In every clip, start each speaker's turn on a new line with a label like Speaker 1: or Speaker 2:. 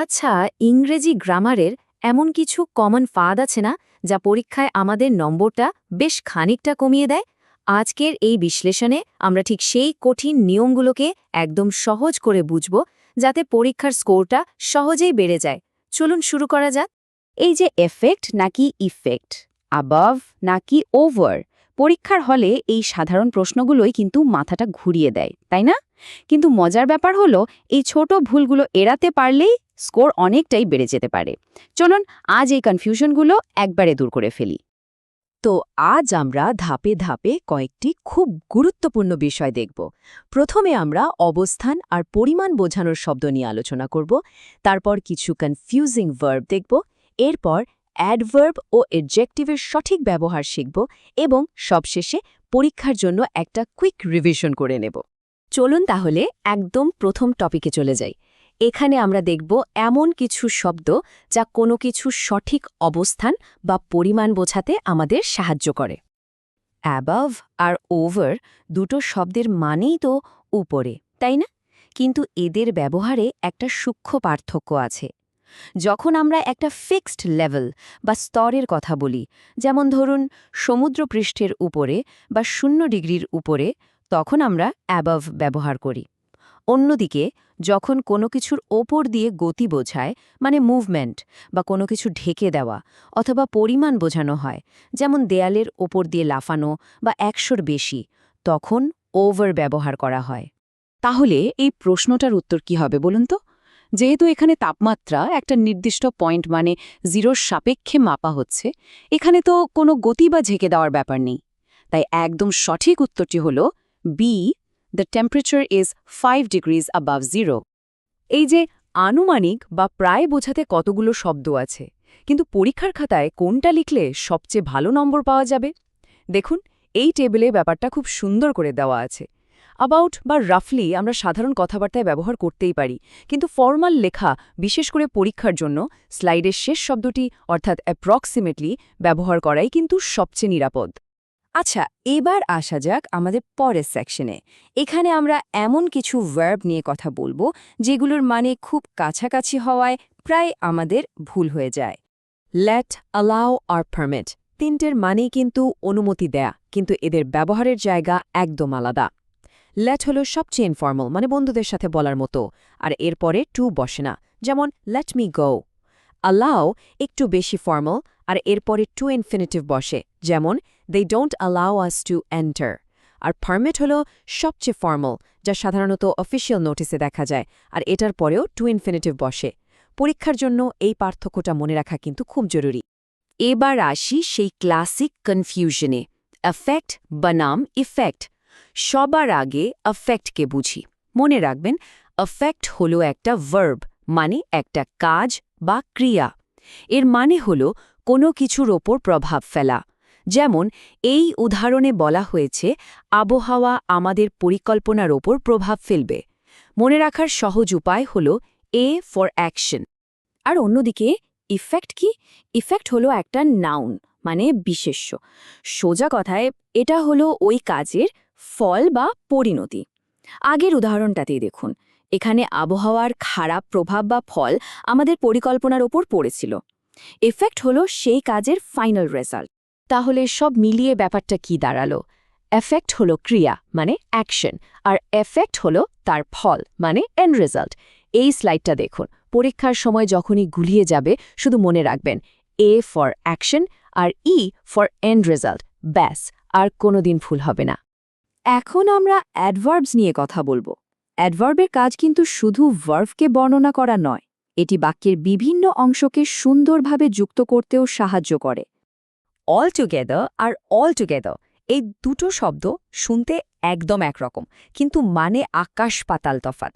Speaker 1: আচ্ছা, ইংরেজি গ্রামারের এমন কিছু কমন ফাঁদ আছে না যা পরীক্ষায় আমাদের নম্বরটা বেশ খানিকটা কমিয়ে দেয়? আজকের এই বিশ্লেষণে আমরা ঠিক সেই কঠিন নিয়মগুলোকে একদম সহজ করে বুঝব, যাতে পরীক্ষার স্কোরটা সহজেই বেড়ে যায়। চলুন শুরু করা যাক।
Speaker 2: এই যে এফেক্ট নাকি ইফেক্ট, আবাভ নাকি ওভার, পরীক্ষার হলে এই সাধারণ প্রশ্নগুলোই কিন্তু মাথাটা ঘুরিয়ে দেয়, তাই না? কিন্তু মজার ব্যাপার হলো, এই ছোট ভুলগুলো এড়াতে পারলেই স্কোর অনেকটাই বেড়ে যেতে পারে। চলুন আজ এই কনফিউশনগুলো একবারে দূর করে ফেলি।
Speaker 3: তো আজ আমরা ধাপে ধাপে কয়েকটি খুব গুরুত্বপূর্ণ বিষয় দেখব। প্রথমে আমরা অবস্থান আর পরিমাণ বোঝানোর শব্দ নিয়ে আলোচনা করব, তারপর কিছু কনফিউজিং ভার্ব দেখব, এরপর অ্যাডভার্ব ও এডজেক্টিভের সঠিক ব্যবহার শিখব এবং সবশেষে পরীক্ষার জন্য একটা কুইক রিভিশন করে নেব।
Speaker 1: চলুন তাহলে একদম প্রথম টপিকে চলে যাই। এখানে আমরা দেখব এমন কিছু শব্দ যা কোনো কিছুর সঠিক অবস্থান বা পরিমাণ বোঝাতে আমাদের সাহায্য করে। অ্যাবাভ আর ওভার দুটো শব্দের মানেই তো উপরে, তাই না? কিন্তু এদের ব্যবহারে একটা সূক্ষ্ম পার্থক্য আছে। যখন আমরা একটা ফিক্সড লেভেল বা স্তরের কথা বলি, যেমন ধরুন সমুদ্রপৃষ্ঠের উপরে বা 0 ডিগ্রির উপরে, তখন আমরা অ্যাবাভ ব্যবহার করি। অন্যদিকে যখন কোনো কিছুর ওপর দিয়ে গতি বোঝায়, মানে মুভমেন্ট বা কোনো কিছু ঢেকে দেওয়া অথবা পরিমাণ বোঝানো হয়, যেমন দেয়ালের ওপর দিয়ে লাফানো বা 100-র বেশি, তখন ওভার ব্যবহার করা হয়।
Speaker 3: তাহলে এই প্রশ্নটার উত্তর কি হবে বলুন তো? যেহেতু এখানে তাপমাত্রা একটা নির্দিষ্ট পয়েন্ট মানে 0-র সাপেক্ষে মাপা হচ্ছে, এখানে তো কোনো গতি বা ঝেঁকে দেওয়ার ব্যাপার নেই। তাই একদম সঠিক উত্তরটি হল B, the temperature is 5 degrees above 0। এই যে আনুমানিক বা প্রায় বোঝাতে কতগুলো শব্দ আছে, কিন্তু পরীক্ষার খাতায় কোনটা লিখলে সবচেয়ে ভালো নম্বর পাওয়া যাবে? দেখুন, এই টেবিলে ব্যাপারটা খুব সুন্দর করে দেওয়া আছে। অ্যাবাউট বা রাফলি আমরা সাধারণ কথাবার্তায় ব্যবহার করতেই পারি, কিন্তু ফর্মাল লেখা, বিশেষ করে পরীক্ষার জন্য, স্লাইডের শেষ শব্দটি অর্থাৎ অ্যাপ্রক্সিমেটলি ব্যবহার করাই কিন্তু সবচেয়ে নিরাপদ।
Speaker 1: আচ্ছা, এবার আসা যাক আমাদের পরের সেকশনে। এখানে আমরা এমন কিছু ভার্ব নিয়ে কথা বলবো যেগুলোর মানে খুব কাছাকাছি হওয়ায় প্রায় আমাদের ভুল হয়ে যায়। লেট, অ্যালাউ আর পারমিট, তিনটের মানেই কিন্তু অনুমতি দেয়া, কিন্তু এদের ব্যবহারের জায়গা একদম আলাদা। লেট হলো সবচেয়ে ইনফর্মাল, মানে বন্ধুদের সাথে বলার মতো, আর এরপরে টু বসে না, যেমন লেট মি গো। অ্যালাউ একটু বেশি ফর্মাল, আর এরপরে টু ইনফিনিটিভ বসে, যেমন they don't allow us to enter। আর পারমিট হলো সবচেয়ে ফর্মাল, যা সাধারণত অফিসিয়াল নোটিসে দেখা যায়, আর এটার পরেও টু ইনফিনিটিভ বসে। পরীক্ষার জন্য এই পার্থক্যটা মনে রাখা কিন্তু খুব জরুরি। এবার আসি সেই ক্লাসিক কনফিউশনে, অ্যাফেক্ট বনাম ইফেক্ট। সবার আগে অ্যাফেক্টকে বুঝি। মনে রাখবেন, অ্যাফেক্ট হলো একটা ভার্ব, মানে একটা কাজ বা ক্রিয়া। এর মানে হলো কোনো কিছুর ওপর প্রভাব ফেলা। যেমন এই উদাহরণে বলা হয়েছে, আবহাওয়া আমাদের পরিকল্পনার ওপর প্রভাব ফেলবে। মনে রাখার সহজ উপায় হল এ ফর অ্যাকশন। আর অন্যদিকে ইফেক্ট কি? ইফেক্ট হলো একটা নাউন, মানে বিশেষ্য। সোজা কথায় এটা হলো ওই কাজের ফল বা পরিণতি। আগের উদাহরণটাতেই দেখুন, এখানে আবহাওয়ার খারাপ প্রভাব বা ফল আমাদের পরিকল্পনার ওপর পড়েছিল। এফেক্ট হলো সেই কাজের ফাইনাল রেজাল্ট। তাহলে সব মিলিয়ে ব্যাপারটা কি দাঁড়ালো? এফেক্ট হলো ক্রিয়া, মানে অ্যাকশন, আর এফেক্ট হলো তার ফল, মানে এন্ড রেজাল্ট। এই স্লাইডটা দেখুন, পরীক্ষার সময় যখনই গুলিয়ে যাবে, শুধু মনে রাখবেন এ ফর অ্যাকশন আর ই ফর এন্ড রেজাল্ট, ব্যাস, আর কোনোদিন ভুল হবে না। এখন আমরা অ্যাডভার্বস নিয়ে কথা বলবো। অ্যাডভার্বের কাজ কিন্তু শুধু ভার্বকে বর্ণনা করা নয়, এটি বাক্যের বিভিন্ন অংশকে সুন্দরভাবে যুক্ত করতেও সাহায্য করে। অল টুগেদার আর অল টুগেদার, এই দুটো শব্দ শুনতে একদম একরকম, কিন্তু মানে আকাশ পাতাল তফাৎ।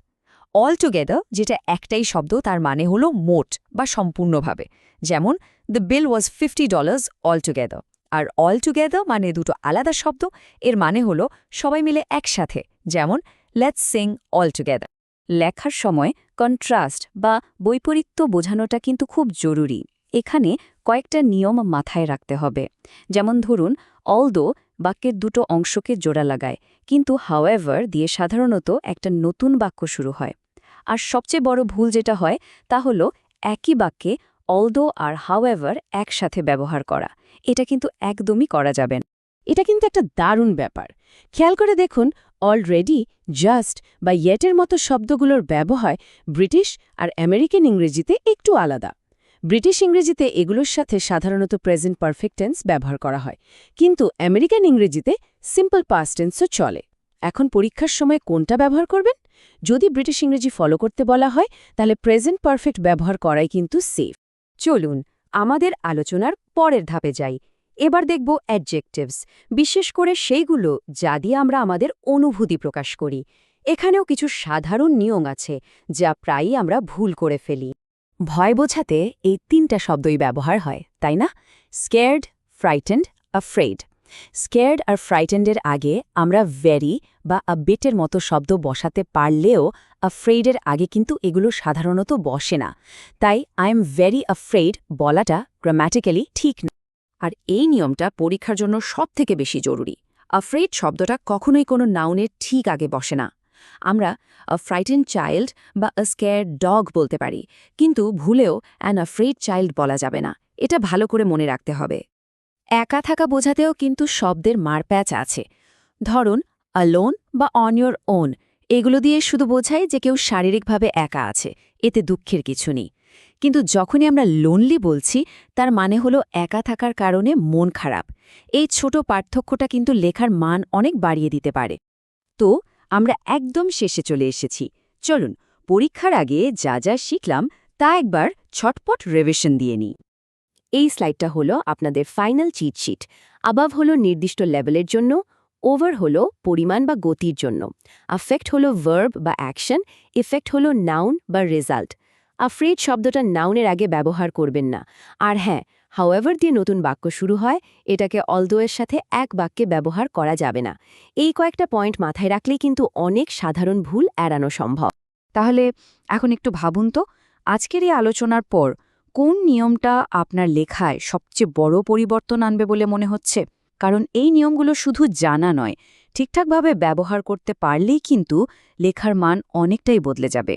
Speaker 1: অল টুগেদার যেটা একটাই শব্দ, তার মানে হলো মোট বা সম্পূর্ণভাবে, যেমন the bill was $50 all together. আর অল টুগেদার মানে দুটো আলাদা শব্দ, এর মানে হলো সবাই মিলে একসাথে, যেমন লেটস সিং অল টুগেদার। লেখার সময় কন্ট্রাস্ট বা বৈপরীত্য বোঝানোটা কিন্তু খুব জরুরি। এখানে কয়েকটা নিয়ম মাথায় রাখতে হবে। যেমন ধরুন, অলদো বাক্যের দুটো অংশকে জোড়া লাগায়, কিন্তু হাওয়েভার দিয়ে সাধারণত একটা নতুন বাক্য শুরু হয়।
Speaker 2: আর সবচেয়ে বড় ভুল যেটা হয় তা হলো একই বাক্যে অলদো আর হাউএভার একসাথে ব্যবহার করা। এটা কিন্তু একদমই করা যাবে না।
Speaker 3: এটা কিন্তু একটা দারুণ ব্যাপার। খেয়াল করে দেখুন, অলরেডি, জাস্ট বা ইয়েটের মতো শব্দগুলোর ব্যবহার ব্রিটিশ আর আমেরিকান ইংরেজিতে একটু আলাদা। ব্রিটিশ ইংরেজিতে এগুলোর সাথে সাধারণত প্রেজেন্ট পারফেক্ট টেন্স ব্যবহার করা হয়, কিন্তু আমেরিকান ইংরেজিতে সিম্পল পাস্ট টেন্সও চলে। এখন পরীক্ষার সময় কোনটা ব্যবহার করবেন? যদি ব্রিটিশ ইংরেজি ফলো করতে বলা হয়, তাহলে প্রেজেন্ট পারফেক্ট ব্যবহার করাই কিন্তু সেফ।
Speaker 2: চলুন আমাদের আলোচনার পরের ধাপে যাই। এবার দেখব অ্যাডজেক্টিভস, বিশেষ করে সেইগুলো যা দিয়ে আমরা আমাদের অনুভূতি প্রকাশ করি। এখানেও কিছু সাধারণ নিয়ম আছে যা প্রায়ই আমরা ভুল করে ফেলি। ভয় বোঝাতে এই 3টা শব্দই ব্যবহার হয়, তাই না? Scared, frightened, afraid. স্কেয়ার্ড আর ফ্রাইটেন্ডের আগে আমরা ভেরি বা আ বিটের মতো শব্দ বসাতে পারলেও অ্যাফ্রেডের আগে কিন্তু এগুলো সাধারণত বসে না। তাই আই এম ভেরি অ্যাফ্রেড বলাটা গ্রাম্যাটিক্যালি ঠিক না। আর এই নিয়মটা পরীক্ষার জন্য সবথেকে বেশি জরুরি। অ্যাফ্রেড শব্দটা কখনোই কোনো নাউনের ঠিক আগে বসে না। আমরা আ ফ্রাইটেন্ড চাইল্ড বা আ স্কেয়ার্ড ডগ বলতে পারি, কিন্তু ভুলেও অ্যান অ্যাফ্রেড চাইল্ড বলা যাবে না। এটা ভালো করে মনে রাখতে হবে। একা থাকা বোঝাতেও কিন্তু শব্দের মারপ্যাচ আছে। ধরুন অ্যালোন বা অন ইয়োর ওন, এগুলো দিয়ে শুধু বোঝায় যে কেউ শারীরিকভাবে একা আছে, এতে দুঃখের কিছু নেই। কিন্তু যখনই আমরা লোনলি বলছি, তার মানে হলো একা থাকার কারণে মন খারাপ। এই ছোট পার্থক্যটা কিন্তু লেখার মান অনেক বাড়িয়ে দিতে পারে। তো আমরা একদম শেষে চলে এসেছি। চলুন পরীক্ষার আগে যা যা শিখলাম তা একবার ছটপট রিভিশন দিয়ে নিই। এই স্লাইডটা হলো আপনাদের ফাইনাল চিট শিট। আবাভ হলো নির্দিষ্ট লেভেলের জন্য, ওভার হলো পরিমাণ বা গতির জন্য, আফেক্ট হলো ভার্ব বা অ্যাকশন, ইফেক্ট হলো নাউন বা রেজাল্ট। আফ্রেড শব্দটা নাউনের আগে ব্যবহার করবেন না। আর হ্যাঁ, হাউএভার দিয়ে নতুন বাক্য শুরু হয়, এটাকে অলদো এর সাথে এক বাক্যে ব্যবহার করা যাবে না। এই কয়েকটা পয়েন্ট মাথায় রাখলেই কিন্তু অনেক সাধারণ ভুল এড়ানো সম্ভব। তাহলে এখন একটু ভাবুন তো, আজকের এই আলোচনার পর কোন নিয়মটা আপনার লেখায় সবচেয়ে বড় পরিবর্তন আনবে বলে মনে হচ্ছে? কারণ এই নিয়মগুলো শুধু জানা নয়, ঠিকঠাকভাবে ব্যবহার করতে পারলেই কিন্তু লেখার মান অনেকটাই বদলে যাবে।